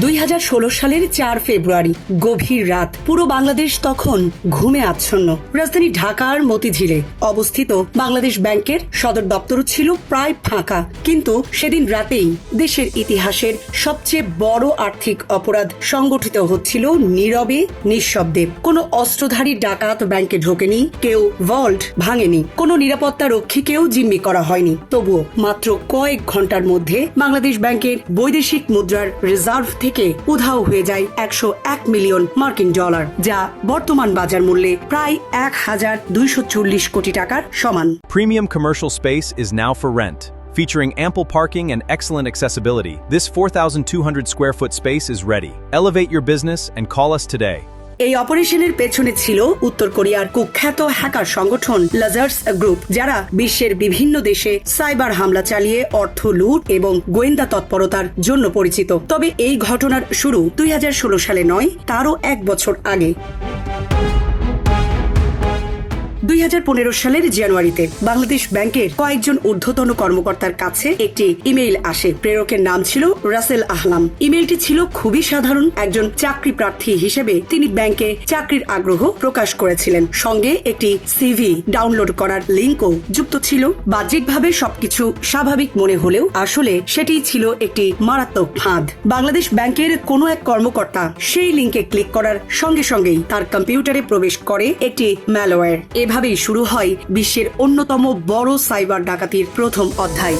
2016 সালের 4 ফেব্রুয়ারি গভীর রাত। পুরো বাংলাদেশ তখন ঘুমে আচ্ছন্ন। রাজধানী ঢাকার মতিঝিলে অবস্থিত বাংলাদেশ ব্যাংকের সদর দপ্তরও ছিল প্রায় ফাঁকা। কিন্তু সেদিন রাতেই দেশের ইতিহাসের সবচেয়ে বড় আর্থিক অপরাধ সংগঠিত হচ্ছিল নীরবে, নিঃশব্দে। কোনো অস্ত্রধারী ডাকাত ব্যাংকে ঢোকেনি, কেউ ভল্ট ভাঙেনি, কোনো নিরাপত্তা রক্ষীকেও জিম্মি করা হয়নি। তবুও মাত্র কয়েক ঘন্টার মধ্যে বাংলাদেশ ব্যাংকের বৈদেশিক মুদ্রার রিজার্ভ থেকে উধাও হয়ে যায় 101 মিলিয়ন মার্কিন ডলার, যা বর্তমান বাজার মূল্যে প্রায় 1240 কোটি টাকার সমান। Premium commercial space is now for rent. Featuring ample parking and excellent accessibility, this 4,200 square foot space is ready. Elevate your business and call us today. এই অপারেশনের পেছনে ছিল উত্তর কোরিয়ার কুখ্যাত হ্যাকার সংগঠন লাজার্স গ্রুপ, যারা বিশ্বের বিভিন্ন দেশে সাইবার হামলা চালিয়ে অর্থ লুট এবং গোয়েন্দা তৎপরতার জন্য পরিচিত। তবে এই ঘটনার শুরু 2016 সালে নয়, তারও 1 বছর আগে। 2015 সালের জানুয়ারিতে বাংলাদেশ ব্যাংকের কয়েকজন ঊর্ধ্বতন কর্মকর্তার কাছে একটি ইমেইল আসে। প্রেরকের নাম ছিল রাসেল আহলাম। ইমেইলটি ছিল খুবই সাধারণ। একজন চাকরি প্রার্থী হিসেবে তিনি ব্যাংকে চাকরির আগ্রহ প্রকাশ করেছিলেন। সঙ্গে একটি সিভি ডাউনলোড করার লিঙ্কও যুক্ত ছিল। বাহ্যিকভাবে সবকিছু স্বাভাবিক মনে হলেও আসলে সেটি ছিল একটি মারাত্মক ফাঁদ। বাংলাদেশ ব্যাংকের কোনো এক কর্মকর্তা সেই লিঙ্কে ক্লিক করার সঙ্গে সঙ্গেই তার কম্পিউটারে প্রবেশ করে একটি ম্যালওয়্যার। এভাবেই শুরু হয় বিশ্বের অন্যতম বড় সাইবার ডাকাতির প্রথম অধ্যায়।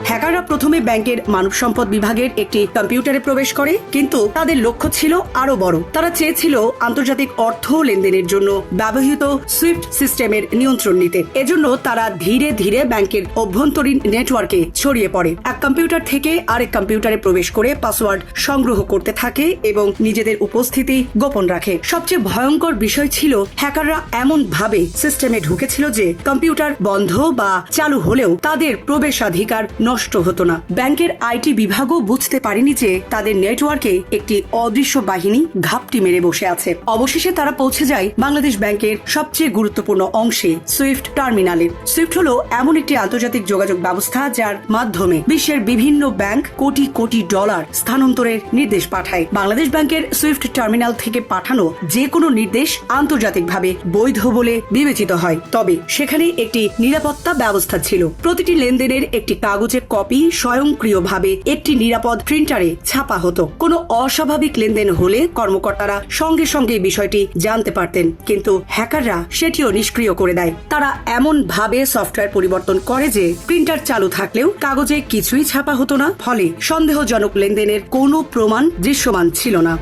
হ্যাকাররা প্রথমে ব্যাংকের মানব সম্পদ বিভাগের একটি কম্পিউটারে প্রবেশ করে, কিন্তু তাদের লক্ষ্য ছিল আরো বড়। তারা চেয়েছিল আন্তর্জাতিক অর্থ লেনদেনের জন্য ব্যবহৃত সুইফট সিস্টেমের নিয়ন্ত্রণ নিতে। এজন্য তারা ধীরে ধীরে ব্যাংকের অভ্যন্তরীণ নেটওয়ার্কে ছড়িয়ে পড়ে। এক কম্পিউটার থেকে আরেক কম্পিউটারে প্রবেশ করে পাসওয়ার্ড সংগ্রহ করতে থাকে এবং নিজেদের উপস্থিতি গোপন রাখে। সবচেয়ে ভয়ঙ্কর বিষয় ছিল হ্যাকাররা এমন ভাবে সিস্টেমে ঢুকেছিল যে কম্পিউটার বন্ধ বা চালু হলেও তাদের প্রবেশাধিকার নষ্ট হতো না। ব্যাংকের আইটি বিভাগও বুঝতে পারেনি যে তাদের নেটওয়ার্কে একটি অদৃশ্য বাহিনী ঘাপটি মেরে বসে আছে। অবশেষে তারা পৌঁছে যায় বাংলাদেশ ব্যাংকের সবচেয়ে গুরুত্বপূর্ণ অংশে, সুইফট টার্মিনালে। সুইফট হলো এমন একটি আন্তর্জাতিক যোগাযোগ ব্যবস্থা যার মাধ্যমে বিশ্বের বিভিন্ন ব্যাংক কোটি কোটি ডলার স্থানান্তরের নির্দেশ পাঠায়। বাংলাদেশ ব্যাংকের সুইফট টার্মিনাল থেকে পাঠানো যে কোনো নির্দেশ আন্তর্জাতিকভাবে বৈধ বলে বিবেচিত হয়। তবে সেখানে একটি নিরাপত্তা ব্যবস্থা ছিল। প্রতিটি লেনদেনের একটি কাগজের কপি স্বয়ংক্রিয়ভাবে একটি নিরাপদ প্রিন্টারে ছাপা হতো। কোনো অস্বাভাবিক লেনদেন হলে কর্মকর্তারা সঙ্গে সঙ্গে বিষয়টি জানতে পারতেন, কিন্তু হ্যাকাররা সেটিও নিষ্ক্রিয় করে দেয়। তারা এমন ভাবে সফটওয়্যার পরিবর্তন করে যে প্রিন্টার চালু থাকলেও কাগজে কিছুই ছাপা হতো না, ফলে সন্দেহজনক লেনদেনের কোনো প্রমাণ দৃশ্যমান ছিল না।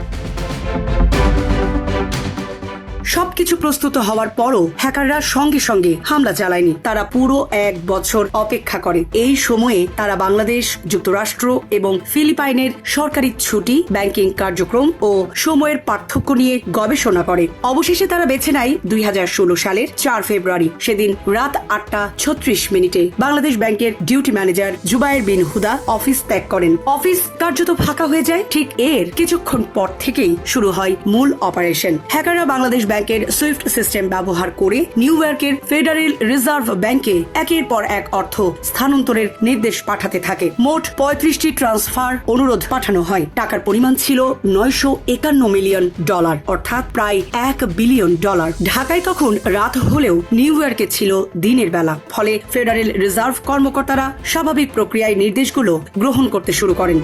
সবকিছু প্রস্তুত হওয়ার পরও হ্যাকাররা সঙ্গে সঙ্গে হামলা চালায়নি। তারা পুরো 1 বছর অপেক্ষা করে। এই সময়ে তারা বাংলাদেশ, যুক্তরাষ্ট্র এবং ফিলিপাইনের সরকারি ছুটি, ব্যাংকিং কার্যক্রম ও সময়ের পার্থক্য নিয়ে গবেষণা করে। অবশেষে তারা বেছে নেয় 2016 সালের 4 ফেব্রুয়ারি। সেদিন রাত 8:36 বাংলাদেশ ব্যাংকের ডিউটি ম্যানেজার জুবায়ের বিন হুদা অফিস ত্যাগ করেন। অফিস কার্যত ফাঁকা হয়ে যায়। ঠিক এর কিছুক্ষণ পর থেকেই শুরু হয় মূল অপারেশন। হ্যাকাররা বাংলাদেশ ব্যাংকের সুইফট সিস্টেম ব্যবহার করে নিউ ইয়র্কের ফেডারেল রিজার্ভ ব্যাংকে একের পর এক অর্থ স্থানান্তরের নির্দেশ পাঠাতে থাকে। মোট 35টি ট্রান্সফার অনুরোধ পাঠানো হয়। টাকার পরিমাণ ছিল 951 মিলিয়ন ডলার, অর্থাৎ প্রায় 1 বিলিয়ন ডলার। ঢাকায় তখন রাত হলেও নিউ ইয়র্কে ছিল দিনের বেলা। ফলে ফেডারেল রিজার্ভ কর্মকর্তারা স্বাভাবিক প্রক্রিয়ায় নির্দেশগুলো গ্রহণ করতে শুরু করেন।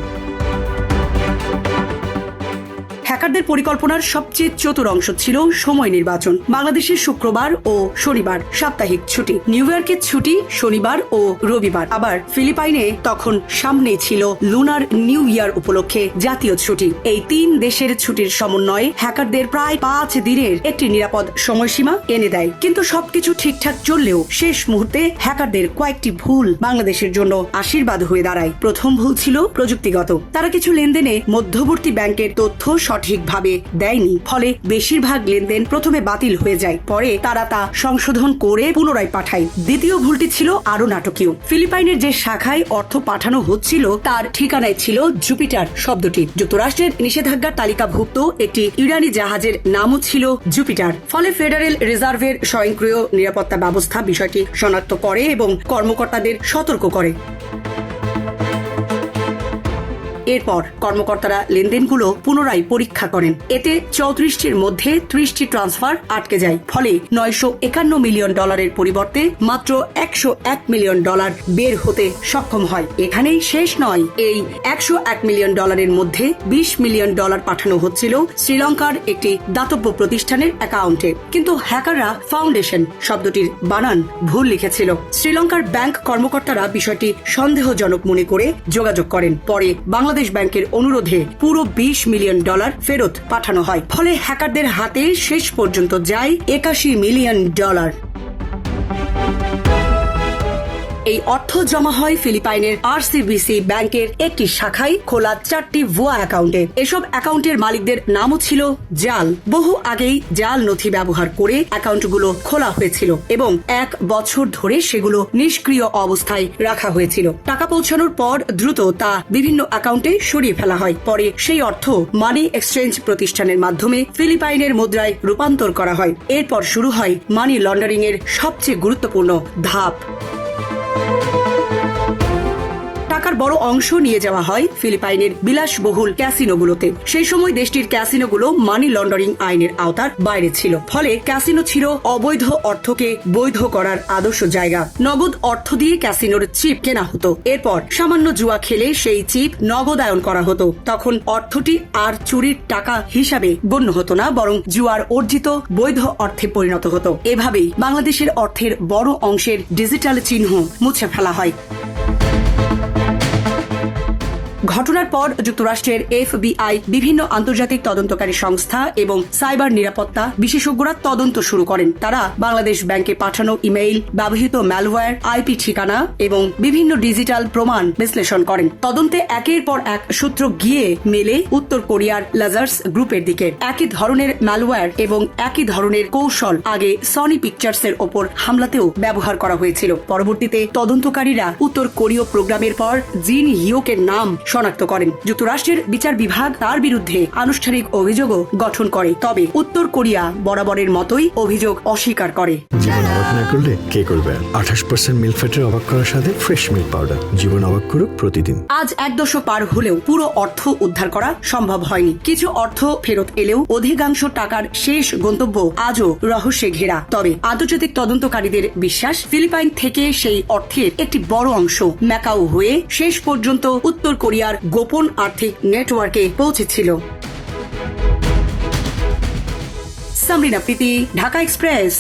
হ্যাকারদের পরিকল্পনার সবচেয়ে চতুর অংশ ছিল সময় নির্বাচন। বাংলাদেশের শুক্রবার ও শনিবার সাপ্তাহিক ছুটি, নিউ ইয়র্কের ছুটি শনিবার ও রবিবার। আবার ফিলিপাইনে তখন সামনেই ছিল লুনার নিউ ইয়ার উপলক্ষে জাতীয় ছুটি। এই 3 দেশের ছুটির সমন্বয়ে হ্যাকারদের প্রায় 5 দিনের একটি নিরাপদ সময়সীমা এনে দেয়। কিন্তু সবকিছু ঠিকঠাক চললেও শেষ মুহূর্তে হ্যাকারদের কয়েকটি ভুল বাংলাদেশের জন্য আশীর্বাদ হয়ে দাঁড়ায়। প্রথম ভুল ছিল প্রযুক্তিগত। তারা কিছু লেনদেনে মধ্যবর্তী ব্যাংকের তথ্য সঠিকভাবে দেয়নি, ফলে বেশিরভাগ লেনদেন প্রথমে বাতিল হয়ে যায়। পরে তারা তা সংশোধন করে পুনরায় পাঠায়। দ্বিতীয় ভুলটি ছিল আরো নাটকীয়। ফিলিপাইনের যে শাখায় অর্থ পাঠানো হচ্ছিল তার ঠিকানায় ছিল জুপিটার শব্দটি। যুক্তরাষ্ট্রের নিষেধাজ্ঞার তালিকাভুক্ত একটি ইরানি জাহাজের নামও ছিল জুপিটার। ফলে ফেডারেল রিজার্ভের স্বয়ংক্রিয় নিরাপত্তা ব্যবস্থা বিষয়টি শনাক্ত করে এবং কর্মকর্তাদের সতর্ক করে। এরপর কর্মকর্তারা লেনদেনগুলো পুনরায় পরীক্ষা করেন। এতে 34টির মধ্যে 30টি ট্রান্সফার আটকে যায়। ফলে $951 মিলিয়ন পরিবর্তে মাত্র $101 মিলিয়ন বের হতে সক্ষম হয়। এখানেই শেষ নয়। এই $101 মিলিয়ন মধ্যে $20 মিলিয়ন পাঠানো হচ্ছিল শ্রীলঙ্কার একটি দাতব্য প্রতিষ্ঠানের অ্যাকাউন্টে। কিন্তু হ্যাকাররা ফাউন্ডেশন শব্দটির বানান ভুল লিখেছিল। শ্রীলঙ্কার ব্যাংক কর্মকর্তারা বিষয়টি সন্দেহজনক মনে করে যোগাযোগ করেন। পরে বাংলাদেশ ব্যাংকের অনুরোধে পুরো $20 মিলিয়ন ফেরত পাঠানো হয়। ফলে হ্যাকারদের হাতে শেষ পর্যন্ত যায় $81 মিলিয়ন। এই অর্থ জমা হয় ফিলিপাইনের আরসিবিসি ব্যাংকের একটি শাখায় খোলা 4টি ভুয়া অ্যাকাউন্টে। এসব অ্যাকাউন্টের মালিকদের নামও ছিল জাল। বহু আগেই জাল নথি ব্যবহার করে অ্যাকাউন্টগুলো খোলা হয়েছিল এবং 1 বছর ধরে সেগুলো নিষ্ক্রিয় অবস্থায় রাখা হয়েছিল। টাকা পৌঁছানোর পর দ্রুত তা বিভিন্ন অ্যাকাউন্টে সরিয়ে ফেলা হয়। পরে সেই অর্থ মানি এক্সচেঞ্জ প্রতিষ্ঠানের মাধ্যমে ফিলিপাইনের মুদ্রায় রূপান্তর করা হয়। এরপর শুরু হয় মানি লন্ডারিং এর সবচেয়ে গুরুত্বপূর্ণ ধাপ। টাকার বড় অংশ নিয়ে যাওয়া হয় ফিলিপাইনের বিলাসবহুল ক্যাসিনোগুলোতে। সেই সময় দেশটির ক্যাসিনোগুলো মানি লন্ডারিং আইনের আওতার বাইরে ছিল। ফলে ক্যাসিনো ছিল অবৈধ অর্থকে বৈধ করার আদর্শ জায়গা। নগদ অর্থ দিয়ে ক্যাসিনোর চিপ কেনা হতো। এরপর সামান্য জুয়া খেলে সেই চিপ নগদায়ন করা হতো। তখন অর্থটি আর চুরির টাকা হিসাবে গণ্য হতো না, বরং জুয়ার অর্জিত বৈধ অর্থে পরিণত হতো। এভাবেই বাংলাদেশের অর্থের বড় অংশের ডিজিটাল চিহ্ন মুছে ফেলা হয়। ঘটনার পর যুক্তরাষ্ট্রের FBI, বিভিন্ন আন্তর্জাতিক তদন্তকারী সংস্থা এবং সাইবার নিরাপত্তা বিশেষজ্ঞরা তদন্ত শুরু করেন। তারা বাংলাদেশ ব্যাংকে পাঠানো ইমেইল, ব্যবহৃত ম্যালওয়্যার, IP ঠিকানা এবং বিভিন্ন ডিজিটাল প্রমাণ বিশ্লেষণ করেন। তদন্তে একের পর এক সূত্র গিয়ে মেলে উত্তর কোরিয়ার লাজার্স গ্রুপের দিকে। একই ধরনের ম্যালওয়্যার এবং একই ধরনের কৌশল আগে সনি পিকচার্সের ওপর হামলাতেও ব্যবহার করা হয়েছিল। পরবর্তীতে তদন্তকারীরা উত্তর কোরীয় প্রোগ্রামের পর জিন হিয়োকের নাম শনাক্ত করেন। যুক্তরাষ্ট্রের বিচার বিভাগ তার বিরুদ্ধে আনুষ্ঠানিক অভিযোগও গঠন করে। তবে উত্তর কোরিয়া বরাবরের মতোই অভিযোগ অস্বীকার করে। জীবন অবাক না করলে কে করবে? 28% মিল্ক ফ্যাটের অবাক করার সাথে ফ্রেশ মিল্ক পাউডার। জীবন অবাক করুক প্রতিদিন। আজ 1 দশক পার হলেও পুরো অর্থ উদ্ধার করা সম্ভব হয়নি। কিছু অর্থ ফেরত এলেও অধিকাংশ টাকার শেষ গন্তব্য আজও রহস্যে ঘেরা। তবে আন্তর্জাতিক তদন্তকারীদের বিশ্বাস, ফিলিপাইন থেকে সেই অর্থের একটি বড় অংশ ম্যাকাও হয়ে শেষ পর্যন্ত উত্তর কোরিয়ার গোপন আর্থিক নেটওয়ার্কে পৌঁছেছিল। সামরিনা প্রীতি, ঢাকা এক্সপ্রেস।